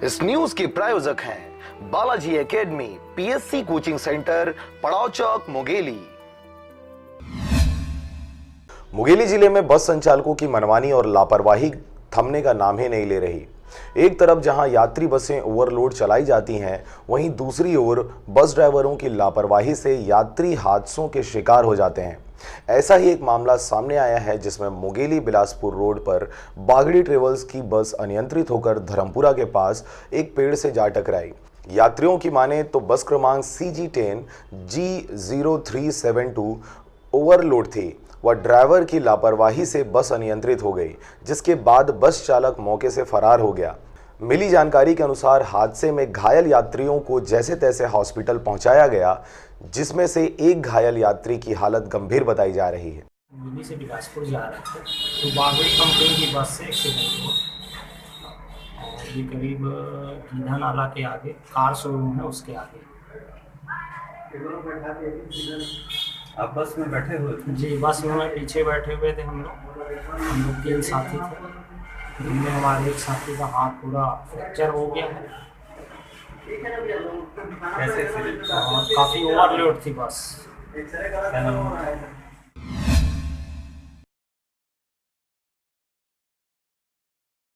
इस न्यूज के प्रायोजक हैं Balaji academy, PSC coaching centre, पड़ाव चौक, मुंगेली। मुंगेली जिले में बस संचालकों की मनमानी और लापरवाही थमने का नाम ही नहीं ले रही। एक तरफ जहां यात्री बसें ओवरलोड चलाई जाती हैं, वहीं दूसरी ओर बस ड्राइवरों की लापरवाही से यात्री हादसों के शिकार हो जाते हैं। ऐसा ही एक मामला सामने आया है जिसमें मुंगेली बिलासपुर रोड पर बागड़ी ट्रेवल्स की बस अनियंत्रित होकर धर्मपुरा के पास एक पेड़ से जा टकराई। यात्रियों की माने तो बस क्रमांक CG10 G0372 ओवरलोड थी व ड्राइवर की लापरवाही से बस अनियंत्रित हो गई, जिसके बाद बस चालक मौके से फरार हो गया। मिली जानकारी के अनुसार हादसे में घायल यात्रियों को जैसे तैसे हॉस्पिटल पहुंचाया गया, जिसमें से एक घायल यात्री की हालत गंभीर बताई जा रही है। मुंगेली से बिलासपुर जा रहे थे तो बागड़ी कंपनी की बस से एक्सीडेंट हुआ। और ये करीब कीधा नाला के आगे कार शोरूम है, उसके आगे। आप बस में बैठे हुए थे? जी, बस में मैं पीछे बैठे हुए थे। हम लोग 3 साथी थे, जिनमें हमारे एक साथी का हाथ पूरा फ्रैक्चर हो गया है कैसे एक्सीडेंट? और काफ़ी ओवरलोड थी बस। क्या नाम है?